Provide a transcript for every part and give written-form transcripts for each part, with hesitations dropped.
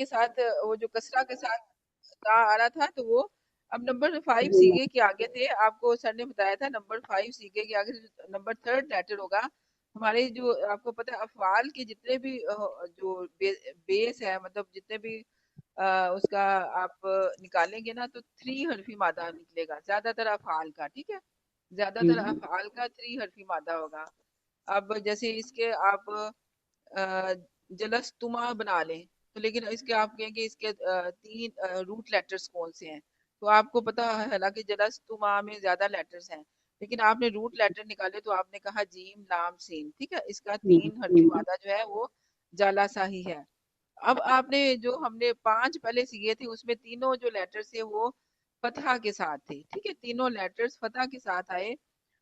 کے ساتھ وہ جو کسرہ کے ساتھ تا آ رہا تھا تو وہ اب نمبر 5 جی سیگے کے آگے تھے. آپ کو سر نے بتایا تھا نمبر 5 سیگے کے آگے نمبر 3 لیٹر ہوگا. ہمارے جو آپ کو پتہ ہے افعال کے جتنے بھی جو بیس ہے مطلب جتنے بھی اس کا آپ نکالیں گے نا تو 3 حرفی مادہ نکلے گا زیادہ تر افعال کا. ٹھیک ہے, زیادہ جی تر افعال کا 3 حرفی مادہ ہوگا. اب جیسے اس کے آپ جلستما بنا لیں تو لیکن اس کے آپ کہیں گے اس کے 3 روٹ لیٹرز کون سے ہیں, تو آپ کو پتا ہے حالانکہ جلستما میں زیادہ لیٹرز ہیں لیکن آپ نے روٹ لیٹر نکالے تو آپ نے کہا جیم لام سین. ٹھیک ہے, اس کا جی 3 حرفی جی مادہ جو ہے وہ جالا ساہی ہے. اب آپ نے جو ہم نے 5 پہلے سیے تھے اس میں تینوں جو لیٹر تھے وہ فتحہ کے ساتھ تھے. ٹھیک ہے, تینوں لیٹرز فتحہ کے ساتھ آئے.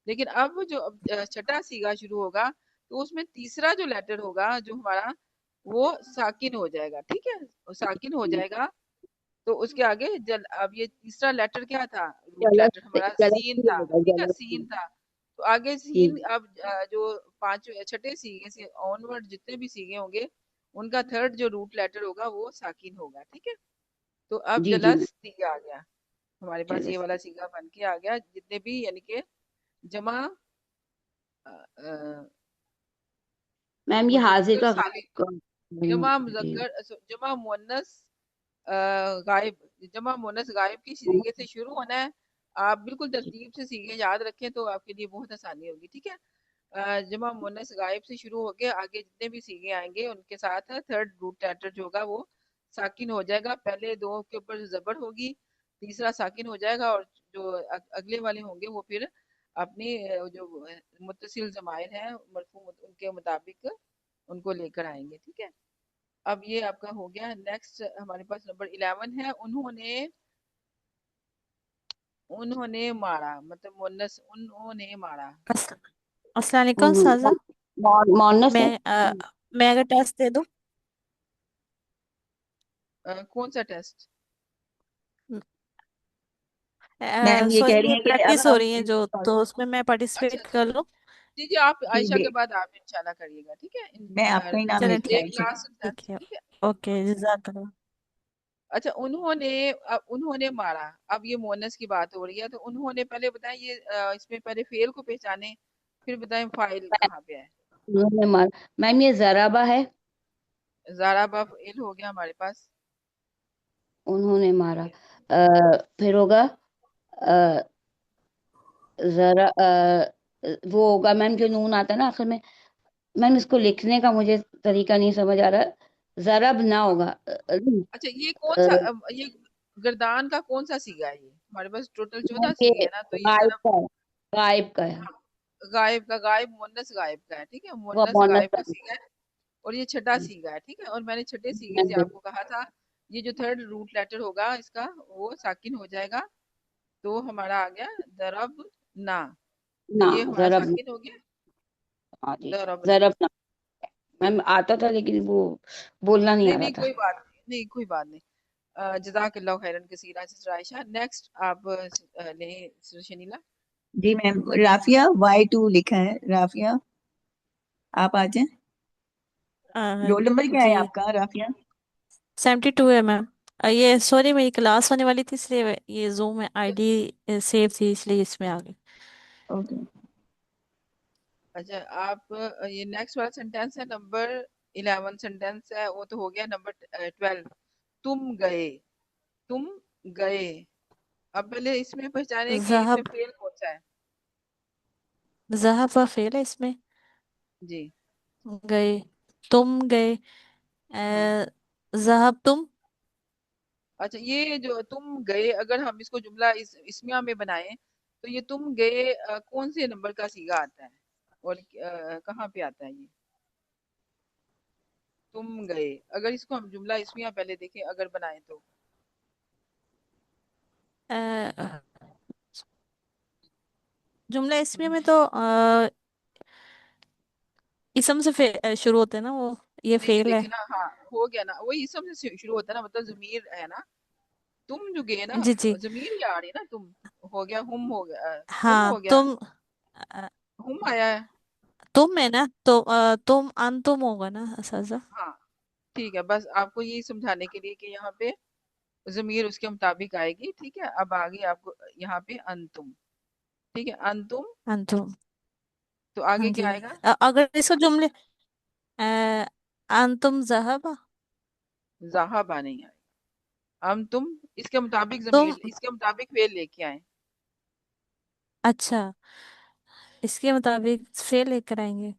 لیکن اب جو چھٹا سیگا شروع ہوگا تو اس میں تیسرا جو لیٹر ہوگا جو ہمارا وہ ساکن ہو جائے گا. ٹھیک ہے, وہ ساکن ہو جی جائے گا تو اس کے آگے اب یہ تیسرا لیٹر کیا تھا, روٹ لیٹر غلط ہمارا غلط سین ہی تھا. ہوگا ٹھیک ہے, غلط ہی. سین تھا تو آگے جی سین. اب جو چھٹے سیگے سے آنورڈ جتنے بھی سیگے ہوں گے ان کا تھرڈ جو روٹ لیٹر ہوگا وہ ساکن ہوگا. ٹھیک ہے, تو اب جی جی جلس سیگا آ گیا ہمارے پاس, یہ چلو والا سیگا بن کے آ گیا جتنے بھی یعنی کہ جمع میم یہ حاضر مذکر کا سالم, جمع مذکر جمع مؤنث غائب, جمع مؤنث غائب کی سیغے سے شروع ہونا ہے. آپ بالکل ترتیب سے سیغے یاد رکھیں تو آپ کے لیے بہت آسانی ہوگی. ٹھیک ہے, جمع مؤنث غائب سے شروع ہو کے آگے جتنے بھی سیغے آئیں گے ان کے ساتھ تھرڈ روٹ لیٹر جو ہوگا وہ ساکن ہو جائے گا. پہلے دو کے اوپر زبر ہوگی, تیسرا ساکن ہو جائے گا اور جو اگلے والے ہوں گے وہ پھر اپنی جو متصل ضمائر ہیں مرفوع ان کے مطابق ان کو لے کر آئیں گے. ٹھیک ہے, اب یہ آپ کا ہو گیا. نیکسٹ ہمارے پاس نمبر 11 ہے. انہوں نے مارا مطلب مونس انہوں نے مارا. السلام علیکم سازا. مونس ہے. میں اگر ٹیسٹ دے دوں کون سا ٹیسٹ؟ میم یہ کہہ سوری رہی یہ ہیں کہ پریکٹس اگر ہو رہی ہے جو آپ تو اس میں میں اچھا پارٹیسپیٹ کر لوں. جی جی, آپ عائشہ کے بعد آپ انشاءاللہ کریے گا. ٹھیک ہے, میں آپ کا ہی نام چلیں لیتی ٹھیک ہوں ایک عائشہ. Last sentence. ٹھیک ہے. ٹھیک ہے, اوکے جزاک اللہ. اچھا انہوں نے مارا. اب یہ مونس کی بات ہو رہی ہے تو انہوں نے پہلے بتائیں یہ اس میں پہلے فعل کو پہچانے پھر بتائیں فاعل کہاں پہ ہے. انہوں نے مار. میم یہ ضربہ ہے. ضربہ فعل ہو گیا ہمارے پاس. انہوں نے مارا. پھر ہوگا ذرا وہ ہوگا میم جو نون آتا ہے نا آخر میں. میم اس کو لکھنے کا مجھے طریقہ نہیں سمجھ آ رہا. ضرب نہ ہوگا. اچھا یہ کون سا یہ گردان کا کون سا سیگا ہے؟ یہ ہمارے پاس ٹوٹل 14 یہ سیگے ہیں نا, تو یہ غائب ضرب کا ہے. غائب کا ہے. غائب کا, غائب مونس غائب کا ہے. ٹھیک ہے, وہ مونس مونس غائب کا کا سیگا ہے اور یہ چھٹا سیگا ہے. ٹھیک ہے, اور میں نے چھٹے سیگے سے ہے. آپ کو کہا تھا یہ جو تھرڈ روٹ لیٹر ہوگا اس کا وہ ساکن ہو جائے گا تو ہمارا آ گیا ضرب نا. تو نہ یہ ہمارا ضرب. ساکن ہو گیا ہاں جی ضرب نا. ضرب نہ. میم آتا تھا لیکن وہ بولنا نہیں نہیں آ رہا نہیں تھا. کوئی بات نہیں, نہیں کوئی بات نہیں. جزاک اللہ خیرن کثیرا سسٹر عائشہ. نیکسٹ آپ لیں سسٹر شنیلا. جی میم رافیہ Y2 لکھا ہے. رافیہ آپ آ جائیں. رول نمبر کیا ہے جی آپ کا رافیہ؟ 72 ہے میم. یہ سوری میری کلاس ہونے والی تھی اس لیے یہ زوم میں آئی ڈی سیو تھی اس لیے اس میں آ گئی. اوکے. اچھا آپ یہ نیکسٹ والا سینٹینس ہے نمبر 11 سینٹینس ہے وہ تو ہو گیا. نمبر 12 تم گئے. تم گئے. اب پہلے اس میں پہچانے کہ اس میں ذہب فعل کون سا ہے. ذہب فعل ہے اس میں. جی گئے تم گئے ہاں, ذہب تم. اچھا یہ جو تم گئے اگر ہم اس کو جملہ اسمیہ میں بنائیں تو یہ تم گئے کون سے نمبر کا سیگا آتا ہے اور کہاں پہ آتا ہے. یہ تم گئے اگر اس کو ہم جملہ اسمیہ پہلے دیکھیں اگر بنائیں تو جملہ اسمیہ میں تو اسم سے شروع ہوتے ہیں نا وہ یہ نہیں یہ فعل ہے. دیکھیں نا, ہاں ہو گیا نا, وہی اسم سے شروع ہوتا ہے نا, مطلب ضمیر ہے نا. تم جو گئے نا جی جی ضمیر ہی آ رہی ہے نا. تم ہو گیا, ہم ہو گیا, تم ہاں ہو گیا, تم ہم آیا ہے. تم ہے نا تو تم انتم ہوگا نا اساتذہ. ہاں ठीक है, बस आपको यही समझाने के लिए कि यहाँ पे ज़मीर उसके मुताबिक आएगी। ठीक है, अब आगे आपको यहाँ पे अंतुम। ठीक है, अंतुम, अंतुम। तो हाँ आगे क्या जी। आएगा? अगर इसको जुमले अंतुम ज़हबा। ज़हाबा नहीं आएगा। अंतुम इसके मुताबिक तुम। ज़मीर, इसके मुताबिक फेल लेके आए। अच्छा, इसके मुताबिक फेल लेकर आएंगे।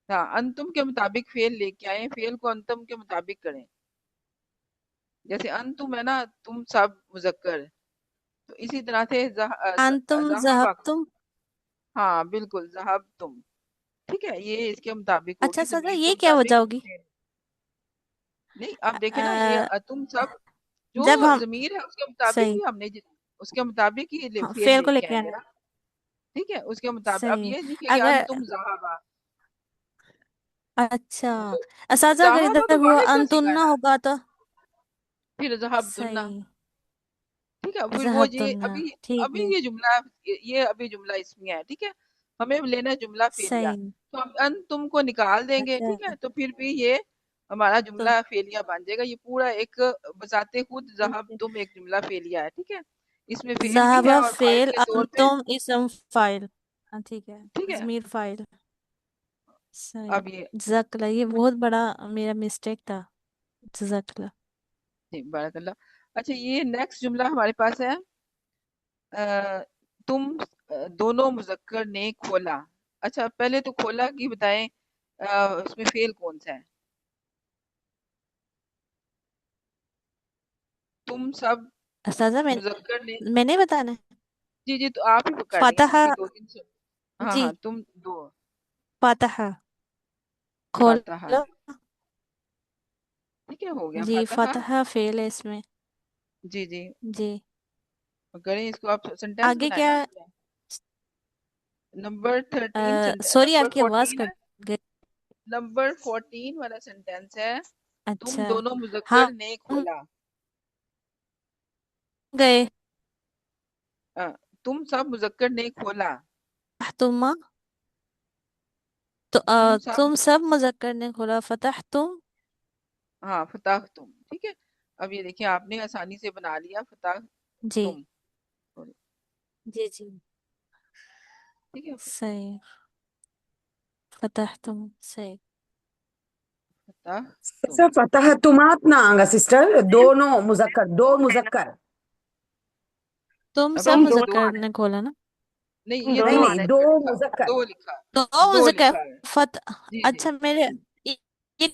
हाँ, अंतुम के मुताबिक फेल लेके आए, फेल को अंतुम के मुताबिक करें। जैसे अंतुम है ना, तुम सब मुज़क्कर, तो इसी तरह से अंतुम ज़हाबा को, ज़हबतुम। हाँ बिल्कुल, ज़हब तुम। ठीक है, ये इसके मुताबिक अच्छा होगी, सजा, ज़मीर के ये क्या मुताबिक वजह होगी? फेल। नहीं, अब देखे ना, ये अ, तुम सब जो जब हम ज़मीर है उसके मुताबिक सही। ही हमने उसके मुताबिक ही हाँ, फेल फेल को लेके लेके आएंगे आना। ना। ठीक है, उसके मुताबिक अब सही। ये नहीं कि अगर अंतुम ज़हाबा। अच्छा, तो असाजा अगर ज़हाबा तो इधर हुआ वाहिद का सीगा अंतुन्ना ना, होगा तो फिर ज़हबतुन्ना। सही। ठीक है, फिर वो ये ज़हबतुन्ना। अभी, ठीक अभी है। ये जुमला, ये अभी जुमला इसमें है। ठीक है, हमें लेना है जुमला फेलिया, सही। तो हम अन तुम को निकाल देंगे। अच्छा, ठीक है, तो फिर भी ये हमारा तो जुमला फेलिया बन जाएगा। ये पूरा एक बजाते खुद ठीक जहाब है। तुम एक जुमला फेलिया है। ठीक है, इसमें फेल भी है ज़हबा और फाइल फेल के तौर पे। अंतुम इसम फाइल। हाँ ठीक है। ठीक है, ज़मीर फाइल। सही। अब ये, जज़ाकल्लाह, ये बहुत बड़ा मेरा मिस्टेक था। जज़ाकल्लाह। जी बारकल्लाह। अच्छा, ये नेक्स्ट जुमला हमारे पास है, अ, तुम दोनों मुज़क्कर ने खोला। अच्छा, पहले तो खोला की बताएं, उसमें फेल कौन सा है? तुम सब असाजा मुज़क्कर ने, मैंने बताना है। जी जी, तो आप ही कर लेंगे ना, फतहा। अभी दो तीन से। हाँ हाँ, जी। तुम दो। फतहा फतहा, खोलो। ठीक है, हो गया जी, फतहा। फतहा फेल है इसमें। जी जी, जी। करें इसको, आप सेंटेंस आगे बनाए क्या? ना अपने। नंबर 13 सॉरी, नंबर आपकी आवाज 14 कट है, गई। नंबर 14 वाला सेंटेंस है, तुम अच्छा। दोनों हम मुज़क्कर ने खोला। गए। अ, तुम सब मुज़क्कर ने खोला। तुम तो तुम सब, तुम सब मुज़क्कर ने खोला फतह तुम। हाँ फतह तुम। ठीक है, अब ये देखिए आपने आसानी से बना लिया फतह जी। तुम। जी जी। ठीक है, सही। फतह तुम सही। फतह तुम। Sister Fatah Tumat na sister dono muzakkar do muzakkar तुम अब सब ये दो, मुज़क्कर ने खोला ना। नहीं ये नहीं दो नहीं नहीं दो लिखा, मुzakkar दो लिखा, दो दो मुज़क्कर। लिखा है। फत जी जी, अच्छा, ये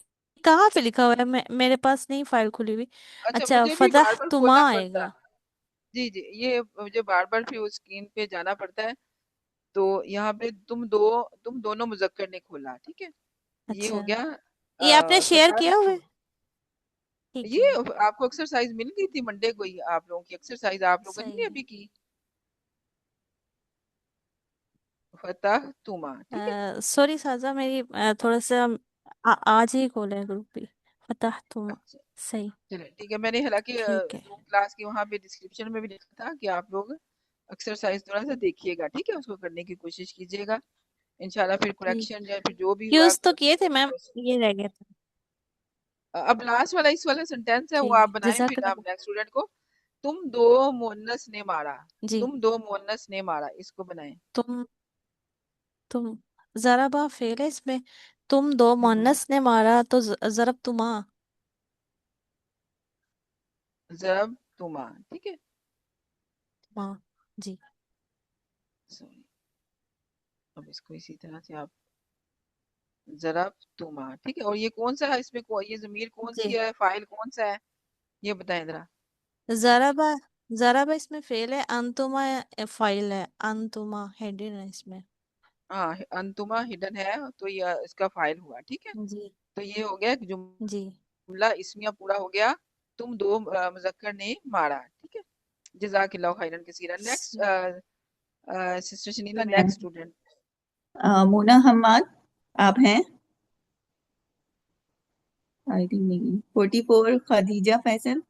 कहाँ पे लिखा हुआ है? मेरे पास नहीं फाइल खुली हुई। अच्छा अच्छा, मुझे भी बार फतह बार तुमा खोलना पड़ता है। आएगा। जी जी, ये मुझे बार बार फिर उस स्क्रीन पे जाना पड़ता है। तो यहाँ पे तुम दोनों मुज़क्कर ने खोला। ठीक है, ये अच्छा, हो गया ये आपने शेयर फतह किया हुआ है? तुम। ठीक ये है। आपको एक्सरसाइज मिल गई थी मंडे को ही, आप लोगों की एक्सरसाइज आप लोगों ने नहीं सही। अभी की। फतह तुमा, ठीक है। सॉरी साजा, मेरी थोड़ा सा आज ही खोला है ग्रुप भी। फतह तुम अच्छा, सही। चलिए ठीक है, मैंने हालांकि ठीक है। जूम क्लास के वहाँ पे डिस्क्रिप्शन में भी लिखा था कि आप लोग एक्सरसाइज थोड़ा सा देखिएगा। ठीक है, उसको करने की कोशिश कीजिएगा। इंशाल्लाह फिर ठीक। करेक्शन या फिर जो भी हुआ क्यूज तो किए थे मैम, ये रह गया था। अब लास्ट वाला इस वाला सेंटेंस है वो ठीक आप है, बनाएं, फिर आप जज़ाकल्लाह। नेक्स्ट स्टूडेंट को, तुम दो मुअन्नस ने मारा। जी। तुम दो मुअन्नस ने मारा, इसको बनाएं। तुम तुम ज़राबा फेल है इसमें। तुम दो हम्म, मुअन्नस ने मारा तो ज़रब तुमा। जब तुमा, ठीक है। माँ। जी। सॉरी, अब इसको इसी तरह से आप, जरा तुमा, ठीक है। और ये कौन सा है इसमें, ये जमीर कौन सी जी। है, फाइल कौन सा है, ये बताएं जरा। ज़राबा ज़राबा इसमें फेल है। अंतुमा फाइल है। अंतुमा हेडिंग है इसमें। हाँ, अंतुमा हिडन है, तो ये इसका फाइल हुआ। ठीक है, जी। तो ये हो गया एक जी। जुमला इसमिया पूरा हो गया। तुम दो मुजक्कर ने मारा। ठीक है, जज़ाकिल्लाह खैरन कसीरा। नेक्स्ट सिस्टर शनीला, मैं नेक्स्ट स्टूडेंट। मोना हम्माद, आप हैं? आई थिंक नहीं। 44 खदीजा फैसल।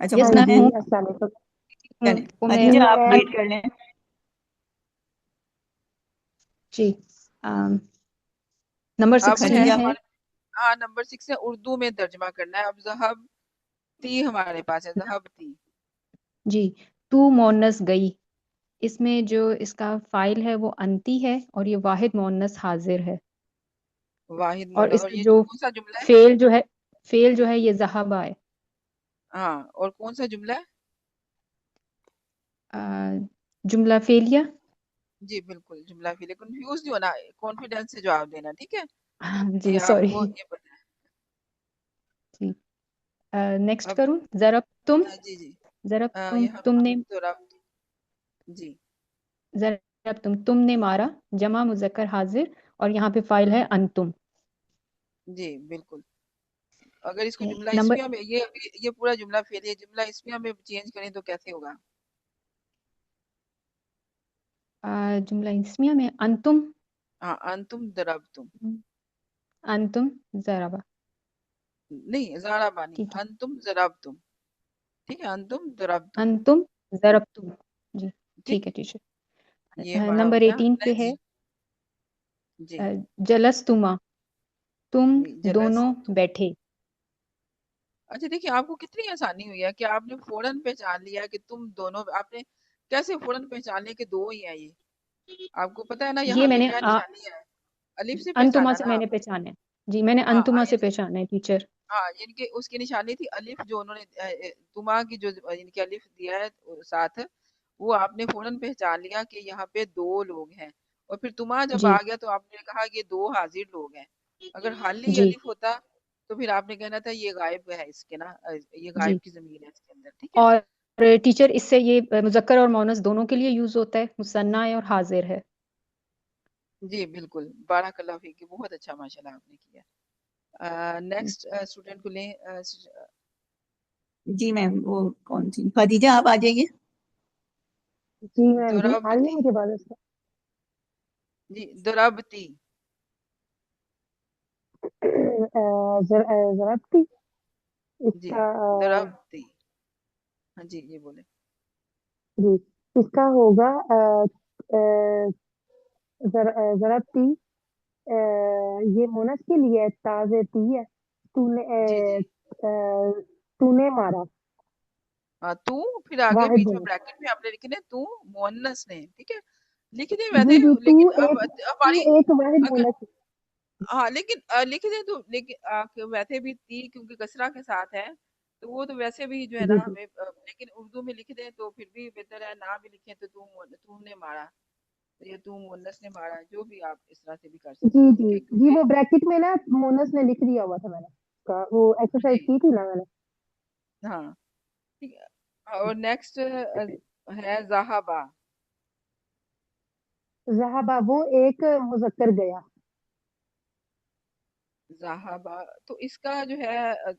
अच्छा यस मोना मैम है, हूँ। चलें उमेर खदीजा आप है रीड कर लें। जी। नंबर अब 16 है खदीजा है। हमारे, हाँ नंबर 6 है, उर्दू में तर्जमा करना है। अब ज़हब ती हमारे पास है, ज़हब ती। जी, तू मोनस गई, इसमें जो इसका फाइल है वो अंती है और ये वाहिद मोनस हाजिर है। वाहिद और मोना, और इसमें ये जो कौन सा जुमला है? फेल जो है ये ज़हबा है। हाँ, और कौन सा जुमला है? जुमला फेलिया। जी बिल्कुल, जुमला फिर कंफ्यूज नहीं होना, कॉन्फिडेंस से जवाब देना, ठीक है? ये जी सॉरी। आपको ये पता है। जी नेक्स्ट अब करूँ। जी जी, ज़रब यहाँ तुमने तो जी तुमने मारा, जमा मुज़क्कर हाजिर, और यहाँ पे फाइल है अंतुम। जी बिल्कुल। अगर इसको जुमला नंबर इस्मिया में ये पूरा जुमला फेल है, जुमला इस्मिया में चेंज करें तो कैसे होगा? जुमला इस्मिया में अंतुम। हाँ, अंतुम दरबतुम। अंतुम ज़रबा। नहीं, ज़राबा नहीं, ठीक है, अंतुम ज़रबतुम। ठीक है, अंतुम दरबतुम। अंतुम ज़रबतुम। जी ठीक, ठीक है टीचर। ये हमारा हो नंबर गया। 18 पे है नेक्स्ट जी जलस्तुमा, तुम जी, जलस दोनों बैठे। अच्छा देखिए, आपको कितनी आसानी हुई है कि आपने फौरन पहचान लिया कि तुम दोनों, आपने कैसे फौरन पहचान लिया कि दो ही हैं ये? आपको पता है ना ये यहाँ पे मैंने क्या निशानी है? अलिफ से अंतुमा पहचाना से ना मैंने आपने। पहचाना है। जी मैंने हाँ अंतुमा से पहचाना है टीचर। हाँ, इनके उसकी निशानी थी अलिफ, जो उन्होंने तुमा की जो इनके अलिफ दिया है साथ, वो आपने फौरन पहचान लिया कि यहाँ पे दो लोग हैं। और फिर तुमा जब जी आ गया तो आपने कहा ये दो हाजिर लोग हैं। अगर खाली जी अलिफ होता तो फिर आपने कहना था ये गायब है इसके ना, ये गायब जी। की जमीर है इसके अंदर, ठीक है? और टीचर इससे ये मुज़क्कर और मोनस दोनों के लिए यूज होता है, मुसन्ना है और हाजिर है। जी बिल्कुल, बाराकल्लाह फीक, बहुत अच्छा माशाल्लाह आपने किया। नेक्स्ट स्टूडेंट को लें। जी मैम, वो कौन सी खदीजा, आप आ जाइए। जी मैम, जी आ रही है दुराबती। मुझे बात उसका। जी दुराबती। ज़राब्ती, जी इसका दुराबती। हाँ जी, ये बोले। जी इसका होगा ज़राब्ती। ये मोनस के लिए है, ताज़े ती है। तूने जी जी, तूने मारा, हाँ तू, फिर आगे वाहिद बीच में मोनस। ब्रैकेट में आपने लिखने तू मुअन्नस ने, ठीक है? लिख दे जी वैसे, जी, लेकिन अब हमारी एक वाहिद अगर मोनस। हाँ, लेकिन लिख दे तो, लेकिन कि वैसे भी ती क्योंकि कसरा के साथ है, तो वो तो वैसे भी जो है ना जी जी हमें लेकिन उर्दू में लिख दें तो फिर भी बेहतर है, ना भी लिखें तो तूने मारा, तो ये तू मुअन्नस ने मारा, जो भी आप इस तरह से भी कर सकते जी हो, ठीक जी है? जी, क्योंकि वो ब्रैकेट में ना मोनस ने लिख दिया हुआ था मैंने, उसका वो एक्सरसाइज जी की थी ना मैंने। हाँ, ठीक है। और नेक्स्ट है ज़हाबा। ज़हाबा, वो एक मुज़क्कर गया। ज़हाबा, तो इसका जो है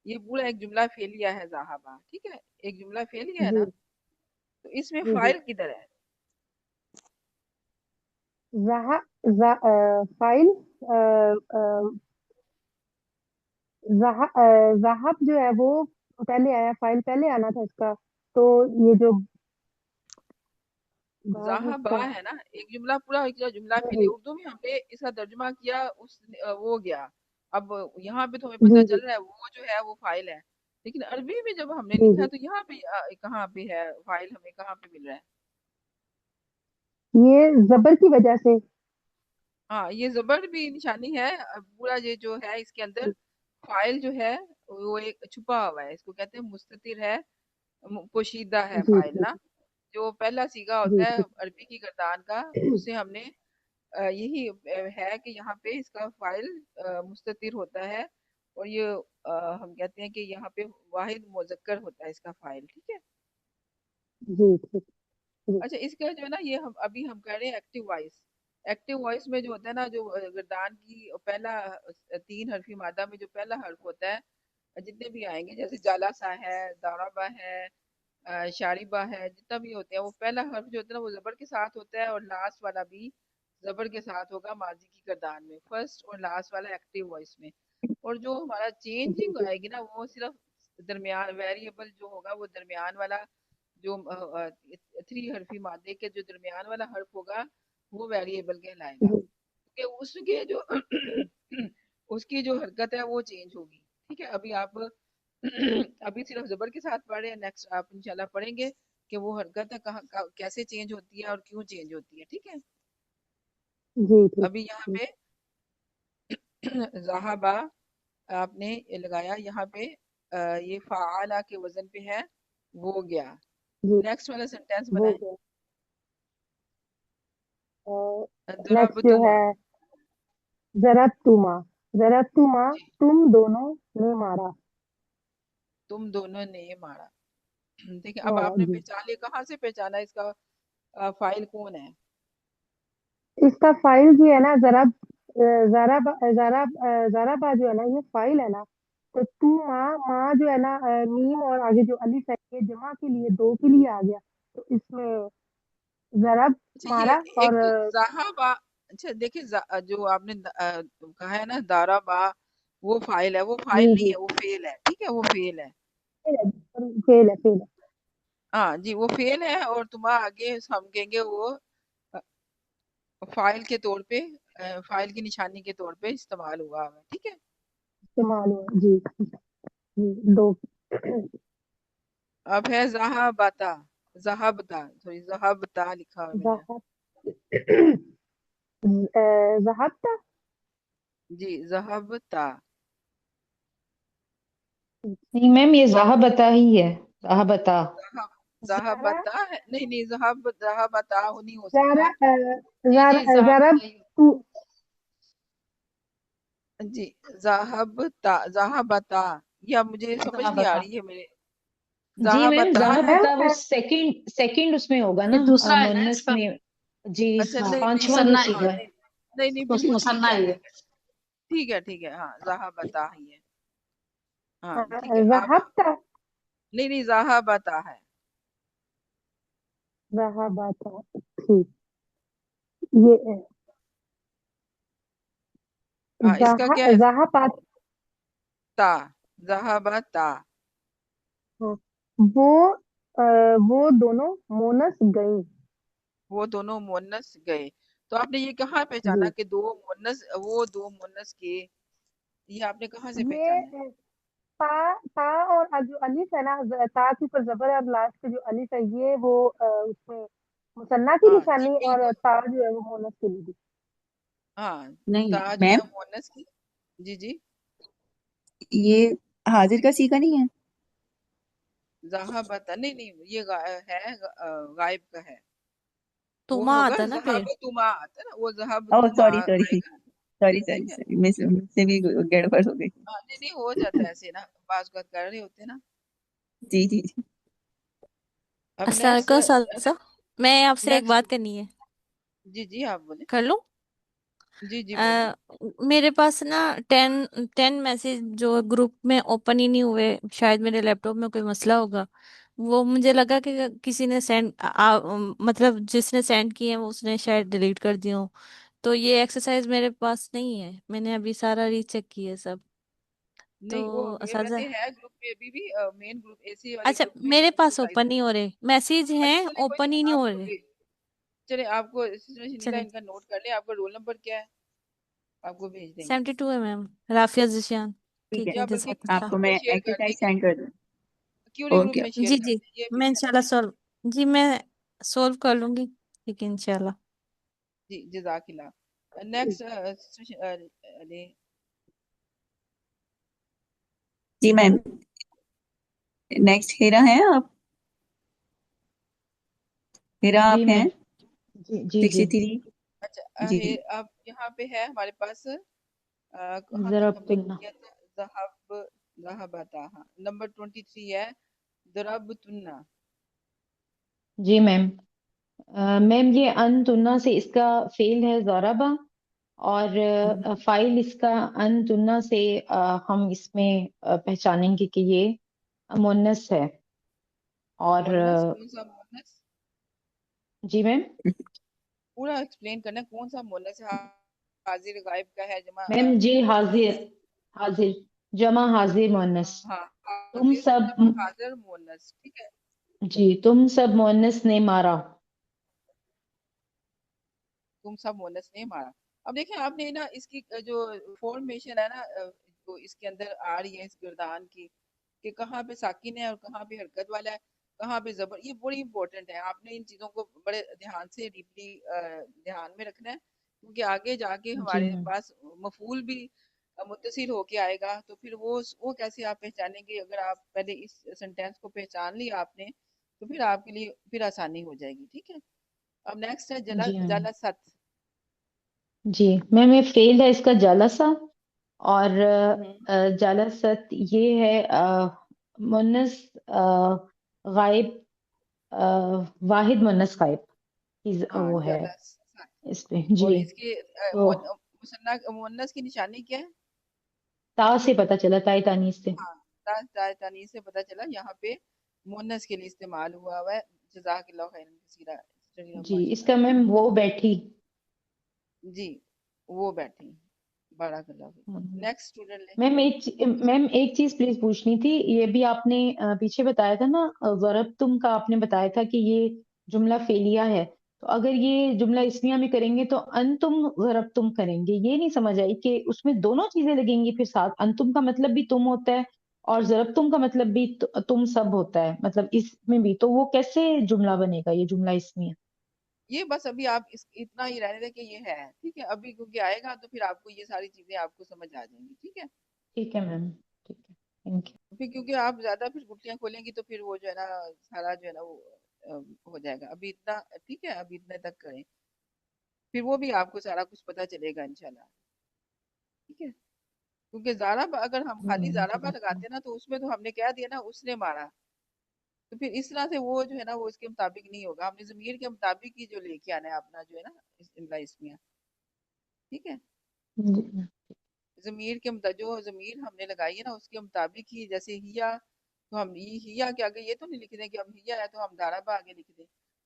ये पूरा एक जुमला फेलिया है ज़हाबा, ठीक है? एक जुमला फेलिया है जी ना, तो इसमें जी जी, फाइल किधर है? ज़हा फाइल ज़हाब जो है वो पहले आया, फाइल पहले आना था इसका। तो ये जो बा है ज़हाबा इसका। है ना, एक जुमला पूरा, एक जो जुमला जी फेलिया, जी उर्दू में हमने इसका तर्जुमा किया, उस वो गया। अब यहाँ पे तो हमें जी पता जी चल रहा है वो जो है वो फाइल है, लेकिन अरबी में जब हमने जी लिखा है जी, तो यहाँ पे कहाँ पे है फाइल, हमें कहाँ पे मिल रहा है? ये जबर की वजह से। हाँ, ये जबर भी निशानी है। पूरा ये जो है इसके अंदर फाइल जो है वो एक छुपा हुआ है, इसको कहते हैं मुस्ततिर है, पोशीदा है जी फाइल जी ना। जो पहला सीगा जी होता है जी अरबी की गर्दान का, उससे हमने यही है कि यहाँ पे इसका फाइल मुस्ततिर होता है, और ये हम कहते हैं कि यहाँ पे वाहिद मुज़क्कर होता है इसका फाइल, ठीक है? जी ठीक जी अच्छा, इसका जो है ना, ये हम अभी हम कह रहे हैं एक्टिव वॉइस। एक्टिव वॉइस में जो होता है ना, जो गर्दान की पहला तीन हरफी मादा में जो पहला हर्फ होता है, जितने भी आएंगे जैसे जालासा है, दाराबा है, शारिबा है, जितना भी होते हैं, वो पहला हर्फ जो होता है ना वो जबर के साथ होता है, और लास्ट वाला भी जबर के साथ होगा माजी की गर्दान में, फर्स्ट और लास्ट वाला एक्टिव वॉइस में। और जो हमारा जी चेंजिंग जी आएगी ना, वो सिर्फ दरमियान वेरिएबल जो होगा, वो दरमियान वाला जो थ्री हरफी मादे के जो दरमियान वाला हर्फ होगा वो वेरिएबल कहलाएगा, जी कि उसके जो उसकी जो हरकत है वो चेंज होगी। ठीक है, अभी आप अभी सिर्फ जबर के साथ पढ़े, नेक्स्ट आप इंशाल्लाह पढ़ेंगे कि वो हरकत है कैसे चेंज होती है और क्यों चेंज होती है। ठीक है, जी ठीक अभी यहाँ ठीक। पे ज़हाबा आपने लगाया, यहाँ पे ये फ़ाला के वजन पे है, वो गया। जी नेक्स्ट वाला सेंटेंस वो बनाएं। क्या, नेक्स्ट जो दरबतुमा। है जरतुमा, जरतुमा जी, तुम दोनों ने मारा, तुम दोनों ने मारा। देखिए, अब मारा आपने जी। पहचान लिया, कहाँ से पहचाना इसका फाइल कौन है? इसका फाइल जो है ना जरब, जराबा जो है ना ये फाइल है ना, तो तू माँ, माँ जो है ना मीम और आगे जो अलिफ है ये जमा के लिए, दो के लिए आ गया, तो इसमें जरब अच्छा, ये मारा एक और तो ज़हाबा। अच्छा देखिए, जो आपने कहा है ना दाराबा, वो फाइल है, वो फाइल जी नहीं जी है, वो फेल है। ठीक है, वो फेल है। फेल है फेल है। हाँ जी, वो फेल है, और तुम्हारा आगे हम कहेंगे वो अ, फाइल के तौर पे, फाइल की निशानी के तौर पे इस्तेमाल हुआ है। ठीक है, इस्तेमाल हुआ जी जी दो। अब है ज़हाबता। ज़हाबता, सॉरी, ज़हाबता लिखा हुआ है मैंने। जहाब जहाबता। जी, ज़हाबता। नहीं मैम, ये ज़हाबता ही है, ज़हाबता। ज़हाब जरा ज़हाबता है, नहीं नहीं, ज़हाबता हो नहीं हो जरा सकता। जी जी, जरब तू जी, ज़हाबता, या मुझे समझ नहीं आ ज़हाबता। रही है मेरे। जी मैम, ज़हाबता है। ज़हाबता वो है, सेकंड सेकंड उसमें होगा ये ना, दूसरा है ना मुअन्नस इसका। में। जी, अच्छा, हाँ, नहीं नहीं, पांचवा जो मुसन्ना ही हाँ सीगा है। है। नहीं, नहीं नहीं, बिल्कुल ठीक मुसन्ना है, ही है। ठीक है, ठीक है, ठीक है, हाँ, ज़हाबता ही है। हाँ ठीक है, अब जहाबता नहीं नहीं, ज़हाबता है। जहाबता ठीक। ये हाँ, इसका क्या है? जहापात, ता, ज़हाबता। हाँ, वो अ, वो दोनों मोनस गई वो दोनों मुअन्नस गए। तो आपने ये कहाँ पहचाना जी। कि दो मुअन्नस, वो दो मुअन्नस के, ये आपने कहाँ से ये पहचाना? ता और जो अलिफ है ना, ता के ऊपर जबर है और लास्ट पे जो अलिफ है ये वो उसमें मुसन्ना की हाँ जी, निशानी, और बिल्कुल। ता जो है वो मोनस के लिए। हाँ, नहीं ता जो है मैम, मुअन्नस की। जी जी, ये हाजिर का सीखा नहीं है। ज़हाबता नहीं नहीं, ये है गायब का है। वो तुमा होगा आता है ना फिर। ज़हाब तुमा, आता है ना, वो ज़हाब ओह तुमा सॉरी सॉरी आएगा। सॉरी ठीक सॉरी है, सॉरी, मुझसे भी गड़बड़ हो गई। हाँ नहीं नहीं, हो जाता है ऐसे ना, बात बात कर रहे होते हैं ना। जी जी जी। अब अस्सलाम नेक्स्ट, वालेकुम सालसा, मैं आपसे एक नेक्स्ट, बात करनी है। जी जी, आप बोले। कर लूं? जी जी, बोले। अ, मेरे पास ना 10 मैसेज जो ग्रुप में ओपन ही नहीं हुए, शायद मेरे लैपटॉप में कोई मसला होगा। वो मुझे लगा कि किसी ने मतलब जिसने सेंड किए हैं वो उसने शायद डिलीट कर दिया हो। तो ये एक्सरसाइज मेरे पास नहीं है, मैंने अभी सारा रीचेक किया है सब। नहीं, वो तो ये असाजा, वैसे है ग्रुप में अभी भी, मेन ग्रुप, एसी वाले अच्छा ग्रुप में मेरे पास एक्सरसाइज। ओपन नहीं हो रहे, मैसेज अच्छा हैं चलिए, कोई ओपन नहीं, ही नहीं हो आपको रहे। चलिए, आपको शनीला चले, इनका नोट कर ले, आपका रोल नंबर क्या है, आपको भेज देंगे। 72 है मैम, राफिया जिशान। ठीक है, ठीक या है, बल्कि जज़ाकल्लाह। आपको ग्रुप में मैं शेयर कर एक्सरसाइज देंगे, सेंड कर दूँ। Query group okay. में शेयर जी कर जी, दें, ये भी मैं बेहतर है। इंशाल्लाह सॉल्व, जी मैं सॉल्व कर लूंगी, ठीक है इंशाल्लाह। जी, जजाकिल्लाह। नेक्स्ट, अरे, जी मैम, नेक्स्ट हेरा हैं आप? हेरा जी आप हैं? मैम। जी जी जी। 63। अच्छा, जी जी। अब यहाँ पे है हमारे पास, कहाँ तक हमने ज़रबतुन्ना। किया था? जहाब, जहाबता, हाँ, नंबर 23 है, दरबतुन्ना। जी मैम। मैम ये अनतुन्ना से इसका फेल है ज़राबा, और फाइल इसका अनतुन्ना से हम इसमें पहचानेंगे कि ये मुअन्नस है। और मुअन्नस, कौन सा मुअन्नस? जी मैम। पूरा एक्सप्लेन करना है, कौन सा मुअन्नस है? हाजिर गायब का है, जमा मैम जी हाजिर, मुअन्नस। हाजिर, जमा हाजिर मुअन्नस। हाँ, तुम हाजिर सब, जमा हाजिर मुअन्नस। ठीक है, जी तुम सब मुअन्नस ने मारा। तुम सब मुअन्नस ने मारा। اب دیکھیں آپ نے نا اس کی جو فارمیشن ہے نا جو اس کے اندر آ رہی ہے اس گردان کی، کہ کہاں پہ ساکن ہے اور کہاں پہ حرکت والا ہے، کہاں پہ زبر، یہ بڑی امپورٹنٹ ہے. آپ نے ان چیزوں کو بڑے دھیان سے ڈیپلی دھیان میں رکھنا ہے، کیونکہ آگے جا کے جی ہمارے میم. پاس مفعول بھی متصل ہو کے آئے گا، تو پھر وہ کیسے آپ پہچانیں گے؟ اگر آپ پہلے اس سینٹینس کو پہچان لیا آپ نے تو پھر آپ کے لیے پھر آسانی ہو جائے گی. ٹھیک ہے. اب نیکسٹ ہے جی میم. جلست. جی میم یہ فیل ہے اس کا جالسا، اور ہوں. جالست یہ ہے مونس غائب، واحد مونس غائب کی ہاں وہ ہے جلست. اس پہ. اور جی اس کے تو مثنیٰ مؤنث کی نشانی کیا ہے؟ تا سے پتہ چلا، تائے تانیث سے. ہاں تانیث سے پتہ چلا یہاں پہ مؤنث کے لیے استعمال ہوا ہوا ہے. جزاک اللہ خیرن کثیرا. جی ماشاء اس اللہ. کا میم وہ بیٹھی. جی وہ بیٹھی. بارک اللہ فیکم. نیکسٹ اسٹوڈنٹ لے. میم ایک چیز پلیز پوچھنی تھی. یہ بھی آپ نے پیچھے بتایا تھا نا، ضربتم کا آپ نے بتایا تھا کہ یہ جملہ فعلیہ ہے، تو اگر یہ جملہ اسمیہ میں کریں گے تو انتم ضربتم کریں گے. یہ نہیں سمجھ آئی کہ اس میں دونوں چیزیں لگیں گی پھر ساتھ. انتم کا مطلب بھی تم ہوتا ہے اور ضربتم کا مطلب بھی تم سب ہوتا ہے، مطلب اس میں بھی. تو وہ کیسے جملہ بنے گا یہ جملہ اسمیہ؟ یہ بس ابھی آپ اتنا ہی رہنے دیں کہ یہ ہے. ٹھیک ہے. ابھی کیونکہ آئے گا تو پھر آپ کو یہ ساری چیزیں آپ کو سمجھ آ جائیں گی. ٹھیک ہے. ٹھیک ہے میم. ٹھیک ہے. Thank you. پھر کیونکہ آپ زیادہ پھر گٹلیاں کھولیں گی تو پھر وہ جو ہے نا سارا جو ہے نا وہ ہو جائے گا. ابھی اتنا ٹھیک ہے. ابھی اتنے تک کریں، پھر وہ بھی آپ کو سارا کچھ پتا چلے گا انشاءاللہ. ٹھیک ہے. کیونکہ اگر ہم خالی زارابا لگاتے نا تو اس میں تو ہم نے کہہ دیا نا اس نے مارا، تو پھر اس طرح سے وہ جو ہے نا وہ اس کے مطابق نہیں ہوگا. ہم نے ضمیر کے مطابق ہی جو لے کے آنا ہے اپنا جو ہے نا املا اسمیہ. ٹھیک ہے. ضمیر کے جو ضمیر ہم نے لگائی ہے نا اس کے مطابق ہی. جیسے ہیا، تو ہم ہیا کے آگے یہ تو نہیں لکھ دیں کہ اب ہیا ہے تو ہم دارابا آگے لکھ دیں.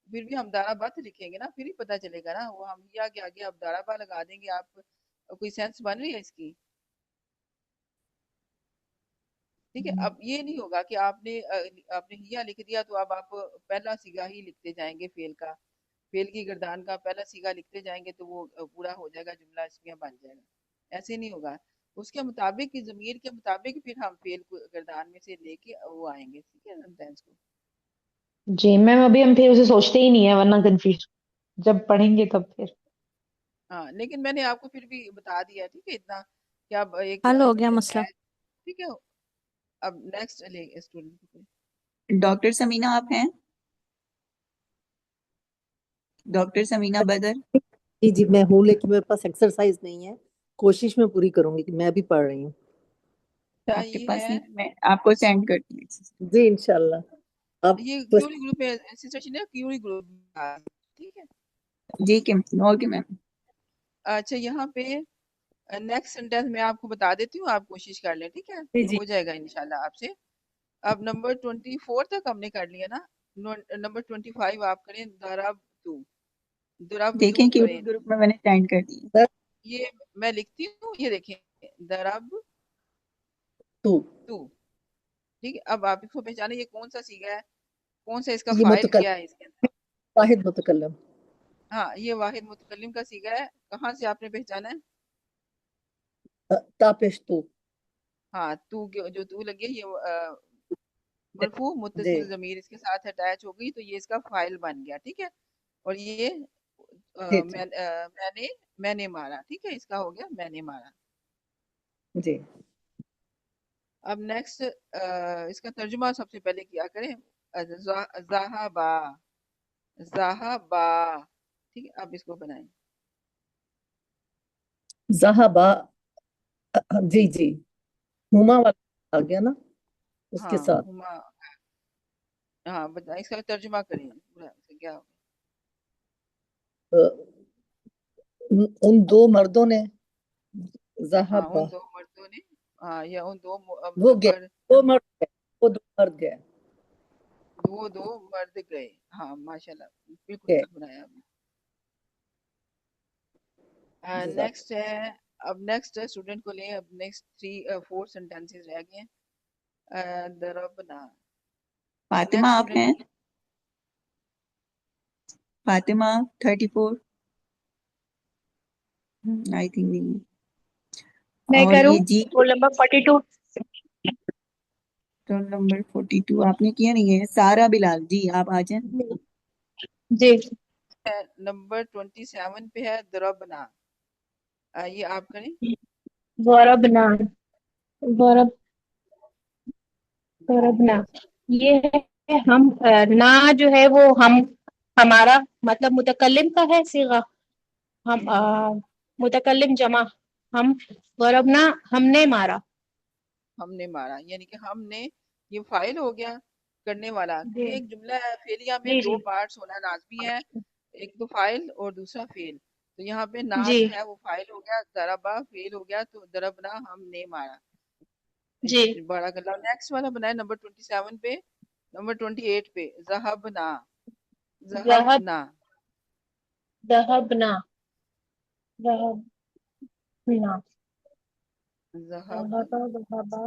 پھر بھی ہم دارابت لکھیں گے نا، پھر ہی پتہ چلے گا نا. وہ ہم ہیا کے آگے اب دارابا لگا دیں گے. آپ کوئی سینس بن رہی ہے اس کی؟ ٹھیک ہے. اب یہ نہیں ہوگا کہ آپ نے ہیا لکھ دیا تو اب آپ پہلا صیغہ ہی لکھتے جائیں گے فعل کا، فعل کی گردان کا پہلا صیغہ لکھتے جائیں گے تو وہ پورا ہو جائے گا، جملہ اسمیہ بن جائے گا. ایسے نہیں ہوگا. اس کے مطابق ضمیر کے مطابق پھر ہم فعل کو گردان میں سے لے کے وہ آئیں گے. ٹھیک ہے. سینٹینس کو. جی میم ابھی ہم پھر اسے سوچتے ہی نہیں ہے، ورنہ کنفیوز جب پڑھیں گے تب پھر. ہاں لیکن میں نے آپ کو پھر بھی بتا دیا. ٹھیک ہے. اتنا کہ اب ایک حل ہو گیا مسئلہ. ہے. ٹھیک ہے. اب نیکسٹ لے اسٹوڈنٹ. ڈاکٹر سمینہ آپ ہیں؟ ڈاکٹر سمینہ بدر. جی جی میں ہوں، لیکن میرے پاس ایکسرسائز نہیں ہے. کوشش میں پوری کروں گی کہ میں بھی پڑھ رہی ہوں. آپ کے یہ پاس ہے نہیں، میں آپ کو سینڈ کرتی ہوں. جی انشاءاللہ. اب یہ بس کیوری گروپ ہے. سچویشن ہے کیوری گروپ. ٹھیک ہے. جی اوکے میم. اچھا یہاں پہ نیکسٹ سینٹینس میں آپ کو بتا دیتی ہوں، آپ کوشش کر لیں. ٹھیک ہے. جی جی ہو جائے گا انشاءاللہ آپ سے. اب نمبر 24 تک ہم نے کر لیا نا. نمبر 25 آپ کریں. درب دیکھیں تو کیوری کریں. گروپ میں نے سینڈ کر دی. سر یہ میں لکھتی ہوں، یہ دیکھیں. درب تو تو. ٹھیک ہے. اب آپ اس کو پہچانے یہ کون سا صیغہ ہے، کون سا اس کا یہ فاعل کیا ہے متکلم، اس کے اندر. واحد متکلم. ہاں یہ واحد متکلم کا صیغہ ہے. کہاں سے آپ نے پہچانا ہے؟ تاپش تو. ہاں تو جو تو لگی ہے، یہ مرفوع جی متصل ضمیر اس کے ساتھ اٹیچ ہو گئی تو یہ اس کا فاعل بن گیا. ٹھیک ہے. اور یہ جی جی میں نے مارا. ٹھیک ہے. اس کا ہو گیا میں نے مارا. جی. اب نیکسٹ اس کا ترجمہ سب سے پہلے کیا کریں. ذہبا. ذہبا. ٹھیک ہے. اب اس کو بنائیں. ذہبا. جی جی. ہما والا آ گیا نا اس کے ہاں ساتھ. ہما. ہاں بتائیں اس کا ترجمہ کریں پورا کیا ہوگا. ان دو مردوں نے ہاں ذہبا. ان دو مردوں نے. ہاں یا ان دو وہ گئے، مظفر. دو مرد گئے، وہ دو مرد گئے. دو مرد گئے. ہاں ماشاءاللہ بالکل گئے. ٹھیک بنایا آپ نے. جزاک. نیکسٹ ہے. اب نیکسٹ اسٹوڈنٹ کو لیں. اب نیکسٹ 4 سینٹینسز رہ گئے ہیں. ضربنا. فاطمہ نیکسٹ آپ اسٹوڈنٹ ہیں؟ فاطمہ 34. आई थिंक नहीं। मैं और करूं ये जी रोल नंबर 42। रोल नंबर 42 आपने किया नहीं है। सारा बिलाल जी आप आ जाएं। जी नंबर 27 पे है दरबना, ये आप करें। गौरव ना गौरव जी गौरव ना थोड़ा सा। ये है हम ना जो है वो हम हमारा मतलब मुतकल्लिम का है सिगा हम मुतकल्लिम जमा हम गौरव ना हमने मारा। हमने मारा यानी कि हमने, ये फाइल हो गया करने वाला, जी क्योंकि एक जुमला है फेलिया में जी दो जी पार्ट्स होना लाजमी है, एक तो फाइल और दूसरा फेल। तो यहाँ पे ना जी जो है वो फाइल हो गया, दरबा फेल हो गया, तो दरबना हमने मारा। जी बड़ा गला। नेक्स्ट वाला बनाए नंबर 27 पे, नंबर 28 पे जहबना, ज़हब जहबना, ज़हबना ज़हबना ज़हबा जहबना। ज़हबा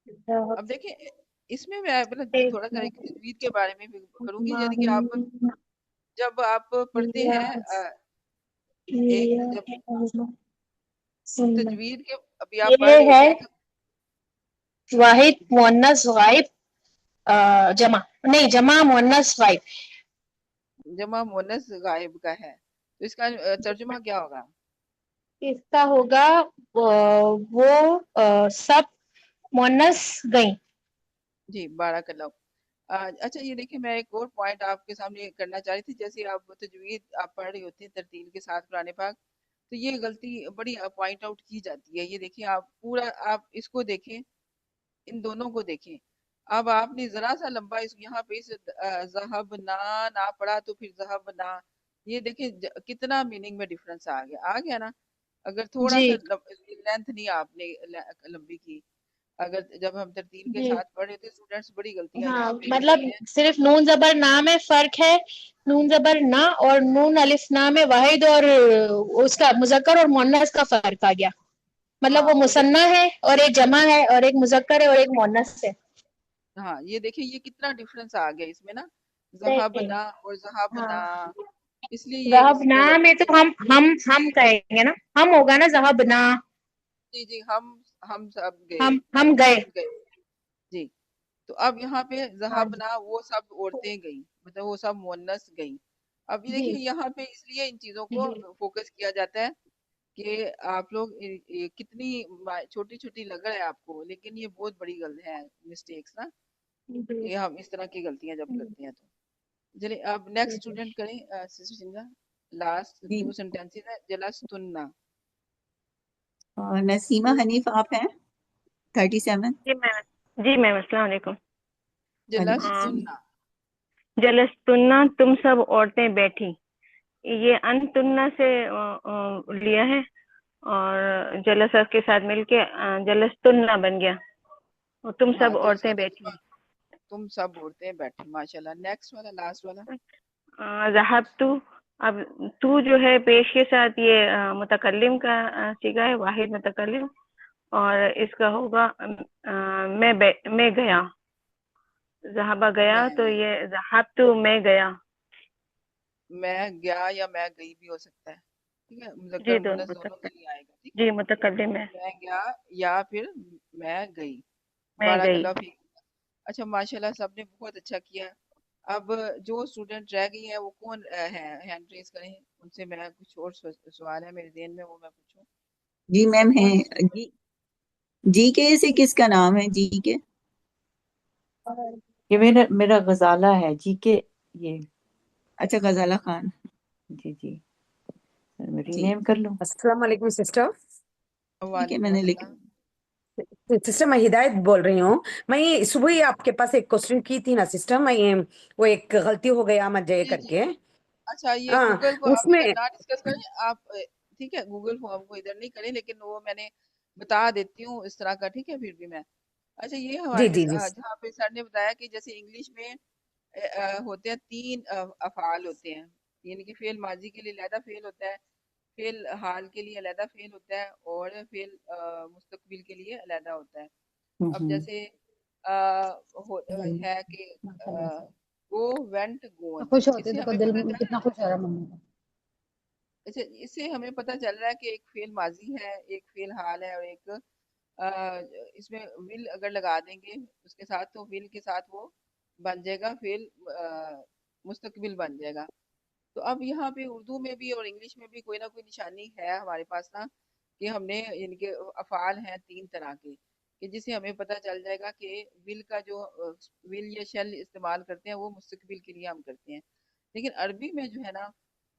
ज़हब अब देखिए इसमें मैं पहले थोड़ा सा एक तजवीज के बारे में भी करूंगी, यानी कि आप लिया जब आप पढ़ते हैं एक लिया जब सुनना तजवीज के अभी आप पढ़ ये रहे है होते हैं वाहिद मुअन्नस गायब जमा नहीं जमा मुअन्नस गायब। तो जमा मुअन्नस गायब का है, तो इसका तर्जुमा क्या होगा? इसका होगा वो सब मुअन्नस गई। जी बारकल्लाह। अच्छा ये देखिए मैं एक और पॉइंट आपके सामने करना चाह रही थी, जैसे आप तजवीज आप पढ़ रही होती हैं तरतील के साथ कुरान पाक, तो ये गलती बड़ी पॉइंट आउट की जाती है। ये देखिए आप पूरा आप इसको देखें, इन दोनों को देखें। अब आपने जरा सा लंबा इस यहाँ पे इस जहब ना पढ़ा तो फिर जहब ना, ये देखिए कितना मीनिंग में डिफरेंस आ गया ना। अगर थोड़ा जी सा लेंथ नहीं आपने लंबी की, अगर जब हम तरतील के जी साथ पढ़ रहे थे स्टूडेंट्स बड़ी गलतियां हाँ यहाँ पे मतलब करते हैं। सिर्फ नून जबर ना में फर्क है। नून जबर ना और नून अलिफ ना में वाहिद और उसका मुजक्कर और मुअन्नस का फर्क आ गया। मतलब हाँ वो और मुसन्ना है और एक जमा है और एक मुजक्कर है और एक मुअन्नस है। हाँ ये देखिए ये कितना डिफरेंस आ गया इसमें ना, नहीं जहाबना और जहाबना, हाँ इसलिए ये ज़हबना इसमें में गलती तो है। हम कहेंगे ना हम होगा ना ज़हबना जी जी हम सब गए, हम हम गए। सब गए। जी। तो अब यहाँ पे हाँ जी जहाबना वो सब औरतें गई, मतलब वो सब मुअन्नस गई। अब ये जी देखिए यहाँ पे इसलिए इन चीजों को जी फोकस किया जाता है कि आप लोग कितनी छोटी छोटी लग रहा है आपको, लेकिन ये बहुत बड़ी गलती है, मिस्टेक्स ना, जी ये हम इस तरह की गलतियां जब करते हैं तो। चलिए अब जी नेक्स्ट जी स्टूडेंट करें सिस्टर शिंजा। लास्ट जी 2 सेंटेंसेस है, जलस्तुन्ना, नसीमा हनीफ आप हैं 37। जी मैम अस्सलाम वालेकुम। वालेकुम सलाम। जलस्तुन्ना। जलस्तुन्ना तुम सब औरतें बैठी, ये अनतुन्ना से लिया है और जलसा के साथ मिलके जलस्तुन्ना बन गया और तुम हाँ सब तो इसका औरतें बैठी। तर्जुमा तुम सब औरतें बैठी, माशाल्लाह। नेक्स्ट वाला लास्ट वाला। ज़हब तू, अब तू जो है पेश के साथ ये मुतकल्लिम का सीगा है, वाहिद मुतकल्लिम, और इसका होगा मैं गया। ज़हाबा गया मैं तो गया, ये ज़हाब तू मैं गया। मैं गया या मैं गई भी हो सकता है, ठीक है, मुज़क्कर जी दोनों मुअन्नस दोनों के लिए आएगा, ठीक है। जी मुतकल्लिम है। मैं गया या फिर मैं गई। मैं गई। बाराकल्लाह फीक। अच्छा माशाल्लाह सबने बहुत अच्छा किया। अब जो स्टूडेंट रह गई हैं वो कौन है, हैंड रेज करें, उनसे मैं कुछ और सवाल है मेरे ذहन में वो मैं पूछूं। जी मैम कौन सी हैं जी के से किसका नाम है जी के? ये मेरा मेरा गजाला है जी के, ये अच्छा गजाला खान। जी जी जी रीनेम कर लूं। अस्सलाम वालेकुम सिस्टर। ठीक है वालेकुम मैंने लिख। अस्सलाम। सिस्टर मैं हिदायत बोल रही हूँ। मैं ये सुबह ही आपके पास एक क्वेश्चन की थी ना सिस्टर, मैं ये वो एक गलती हो गया मुझे जी जी। करके। अच्छा ये हाँ गूगल को आप उसमें इधर ना डिस्कस करें आप, ठीक है, गूगल फॉर्म को इधर नहीं करें, लेकिन वो मैंने बता देती हूँ इस तरह का, ठीक है फिर भी मैं। अच्छा ये जी हमारे जी जी जहाँ पे सर ने बताया कि जैसे इंग्लिश में होते हैं 3 अफ़ाल होते हैं, यानी कि फेल माजी के लिए अलहदा फेल होता है, फेल हाल के लिए अलहदा फेल होता है, और फेल मुस्तकबिल के लिए अलहदा होता है। अब जैसे है कि गो वेंट गोन, खुश होते इससे देखो हमें दिल पता में चला कितना खुश हो रहा है मम्मी का। अच्छा, इससे हमें पता चल रहा है कि एक फेल माजी है, एक फेल हाल है, और एक इसमें विल अगर लगा देंगे उसके साथ, तो विल के साथ वो बन जाएगा फेल मुस्तकबिल बन जाएगा। तो अब यहाँ पे उर्दू में भी और इंग्लिश में भी कोई ना कोई निशानी है हमारे पास ना, कि हमने इनके अफ़ाल हैं तीन तरह के, कि जिससे हमें पता चल जाएगा कि विल का जो विल या शेल इस्तेमाल करते हैं वो मुस्तकबिल के लिए हम करते हैं। लेकिन अरबी में जो है ना,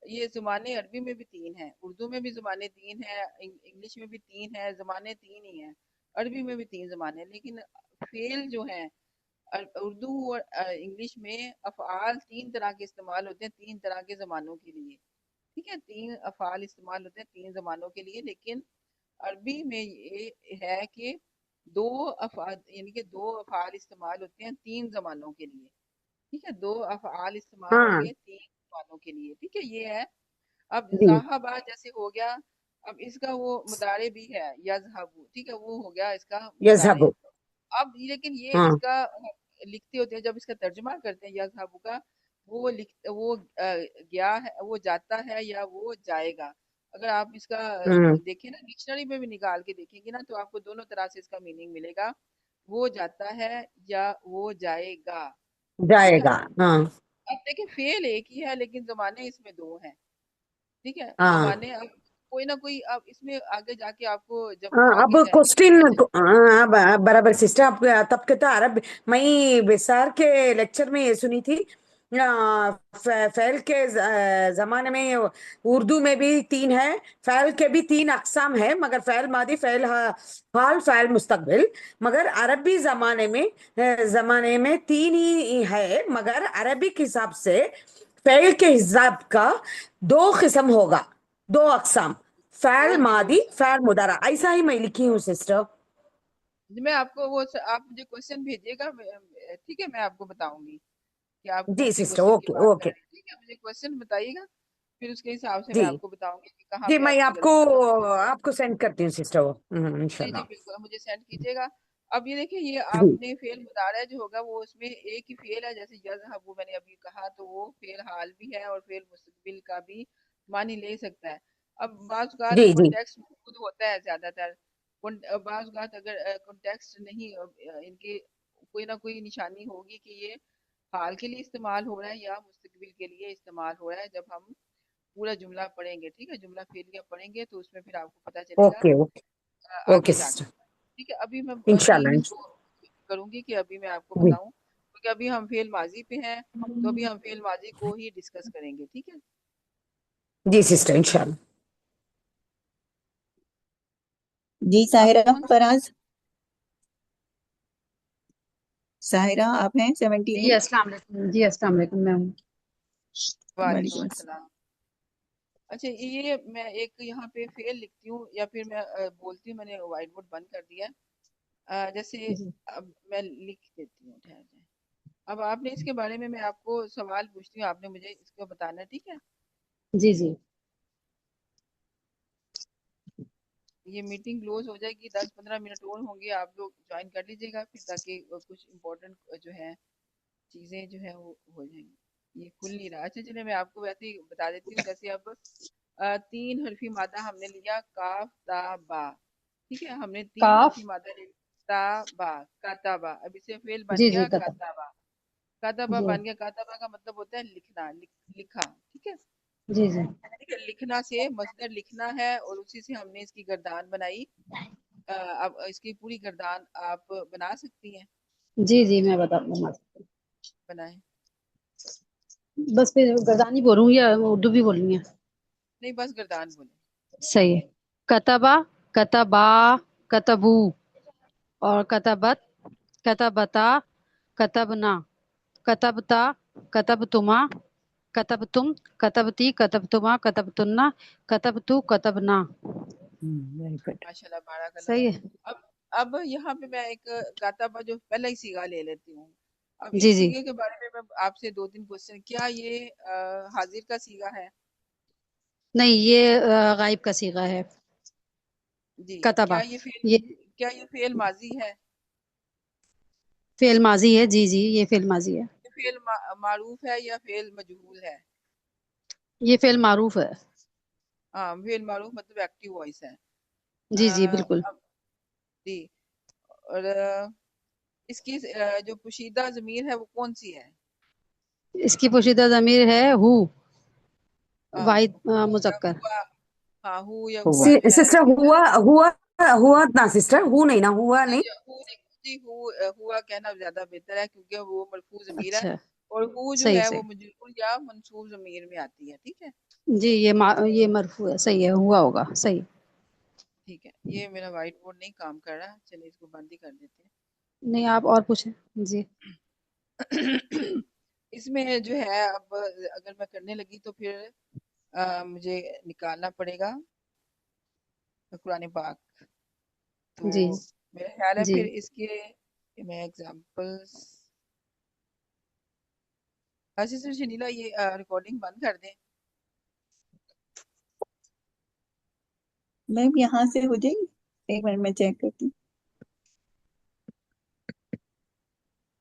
ये ज़माने अरबी में भी तीन हैं, उर्दू में भी ज़माने तीन है, इंग्लिश में भी तीन है, ज़माने तीन ही हैं, अरबी में भी तीन ज़माने। लेकिन फेल जो है उर्दू और इंग्लिश में अफ़आल तीन तरह के इस्तेमाल होते हैं, तीन तरह के ज़मानों के लिए। ठीक है, तीन अफ़आल इस्तेमाल होते हैं तीन ज़मानों के लिए। लेकिन अरबी में ये है कि दो अफ़आल, यानी कि दो अफ़आल इस्तेमाल होते हैं तीन ज़मानों के लिए। ठीक है, दो अफ़आल इस्तेमाल हाँ होंगे तीन ज़मानों के लिए। ठीक है, ये है। अब जी, ज़हाबा जैसे हो गया, अब इसका वो मुदारे भी है यज़हबू, ठीक है, वो हो गया इसका मुदारे। यज़हबु, अब लेकिन ये हाँ इसका लिखते होते हैं, जब इसका तर्जुमा करते हैं यज़हबू का, वो गया है, वो जाता है या वो जाएगा। अगर आप इसका हम्म, देखें ना, डिक्शनरी में भी निकाल के देखेंगे ना, तो आपको दोनों तरह से इसका मीनिंग मिलेगा, वो जाता है या वो जाएगा। ठीक है। जाएगा, हाँ अब देखिए फेल एक ही है, लेकिन जमाने इसमें दो हैं। ठीक है, हाँ जमाने अब कोई ना कोई, अब इसमें आगे जाके आपको जब हाँ। अब आगे जाएंगे तो क्वेश्चन, पता चले। हाँ बराबर सिस्टर, आप तब के तो अरब, मैं बिसार के लेक्चर में ये सुनी थी। फैल के जमाने में उर्दू में भी तीन है, फैल के भी तीन अकसाम है, मगर फैल मादी, फैल हाल, फैल मुस्तकबिल। मगर अरबी जमाने में तीन ही है, मगर अरबिक हिसाब से फैल के हिसाब का दो किस्म होगा, दो अकसाम, फैल दो जी, दो मादी, सब। फैल मुदारा, ऐसा ही मैं लिखी हूँ सिस्टर। जी, मैं आपको आप मुझे क्वेश्चन भेजिएगा, ठीक है, मैं आपको बताऊंगी कि आप जी कौन से सिस्टर, क्वेश्चन की ओके बात कर ओके। रहे हैं। ठीक है, मुझे क्वेश्चन बताइएगा, फिर उसके हिसाब से मैं जी आपको बताऊंगी कि कहाँ जी, पे मैं आपकी आपको गलती है। आपको सेंड करती हूँ सिस्टर वो, जी जी, इंशाल्लाह। बिल्कुल मुझे सेंड कीजिएगा। अब ये देखिए, ये जी आपने फेल मुदारा जो होगा वो उसमें एक ही फेल है, जैसे यज़हबू मैंने अभी कहा, तो वो फेल हाल भी है और फेल मुस्तकबिल का भी मानी ले सकता है। अब बाज़ औक़ात जी जी, कॉन्टेक्स्ट मौजूद होता है ज़्यादातर, बाज़ औक़ात अगर कॉन्टेक्स्ट नहीं, इनके कोई ना कोई निशानी होगी कि ये हाल के लिए इस्तेमाल हो रहा है या मुस्तकबिल के लिए इस्तेमाल हो रहा है। जब हम पूरा जुमला पढ़ेंगे, ठीक है, जुमला फेलिया पढ़ेंगे, तो उसमें फिर आपको पता चलेगा ओके ओके ओके आगे सिस्टर, जाके। ठीक है, अभी मैं नहीं इंशाल्लाह इसको करूंगी कि अभी मैं आपको जी बताऊं, क्योंकि अभी हम फेल माजी पे हैं, तो अभी हम फेल माजी को ही डिस्कस करेंगे। ठीक है। जी सिस्टर, इंशाल्लाह। जी आप साहिरा कौन फराज, साहिरा आप हैं जी 78। अस्सलाम वालेकुम, जी अस्सलाम वालेकुम, मैं हूँ। वालेकुम वालेकुम अस्सलाम। अस्सलाम। अच्छा, ये मैं एक यहाँ पे फेल लिखती हूँ या फिर मैं बोलती हूँ, मैंने व्हाइट बोर्ड बंद कर दिया है। जैसे जी अब मैं लिख देती हूँ, ठहर जाए। अब आपने इसके बारे में, मैं आपको सवाल पूछती हूँ, आपने मुझे इसको बताना है। ठीक है, जी जी ये मीटिंग क्लोज हो जाएगी, 10-15 मिनट और होंगे, आप लोग ज्वाइन कर लीजिएगा फिर, ताकि कुछ इम्पोर्टेंट जो है चीजें जो है वो हो जाएंगी। ये खुल नहीं रहा। अच्छा चलिए, मैं आपको वैसे ही बता देती हूँ। जैसे अब तीन हरफी मादा हमने लिया, काफ ता बा। ठीक है, हमने तीन काफ, हरफी मादा लिया, ता बा, काताबा। अब इसे फेल बन जी जी गया कतब, काताबा। काताबा जी बन गया, काताबा का मतलब होता है लिखना, लिखा। ठीक है। जी जी ठीक है, लिखना से मसदर लिखना है, और उसी से हमने इसकी गर्दान बनाई। अब इसकी पूरी गर्दान आप बना सकती हैं। जी जी, मैं बता सकती बनाए। हूँ। बस फिर गर्दानी बोलूँ या उर्दू भी बोलनी है? नहीं, बस गर्दान बोले। सही है। कतबा, कतबा, कतबू, और कतबत, कतबता, कतबना, कतबता, कतबतुमा, कतबतुम, कतबती, कतबतुमा, कतबतुन्ना, कतबतु, कतबना। Very good. माशाल्लाह, बाराकल्लाह। सही है। अब यहाँ पे मैं एक काताबा जो पहला ही सीगा ले लेती हूँ। अब जी इस जी, सीगे के बारे में मैं आपसे दो तीन क्वेश्चन, क्या ये हाजिर का सीगा है? नहीं ये गायब का सीगा है। जी। कतबा, ये क्या ये फेल माजी है? फेल माजी है, जी जी, ये फेल माजी है। ये फेल मारूफ है या फेल मजहूल है? ये फेल मारूफ है। हाँ, फेल मारूफ मतलब एक्टिव वॉइस है। जी जी बिल्कुल। अब जी, और इसकी जो पोशीदा ज़मीर है वो कौन सी है? इसकी पोशीदा ज़मीर है हु, वाहिद हु या मुज़क्कर। हुआ। हाँ, हु या हुआ। हुआ जो है सिस्टर हुआ हुआ हुआ ना सिस्टर, हु नहीं ना, हुआ नहीं। हु नहीं जी, हुआ कहना ज्यादा बेहतर है क्योंकि वो मरफू ज़मीर है अच्छा और हु जो सही है सही। वो मजरूर या मंसूब ज़मीर में आती है। ठीक है, जी ये मरफू है, सही है, हुआ होगा सही। ठीक है। ये मेरा व्हाइट बोर्ड नहीं काम कर रहा, चलिए इसको बंद ही कर देते नहीं आप और पूछें जी। हैं। इसमें जो है अब अगर मैं करने लगी तो फिर मुझे निकालना पड़ेगा कुरान पाक। तो जी मेरा ख्याल है जी फिर इसके मैं एग्जांपल्स। सिस्टर शनीला ये रिकॉर्डिंग बंद कर दें। मैम यहाँ से हो जाएगी, एक मिनट में चेक करती हूँ।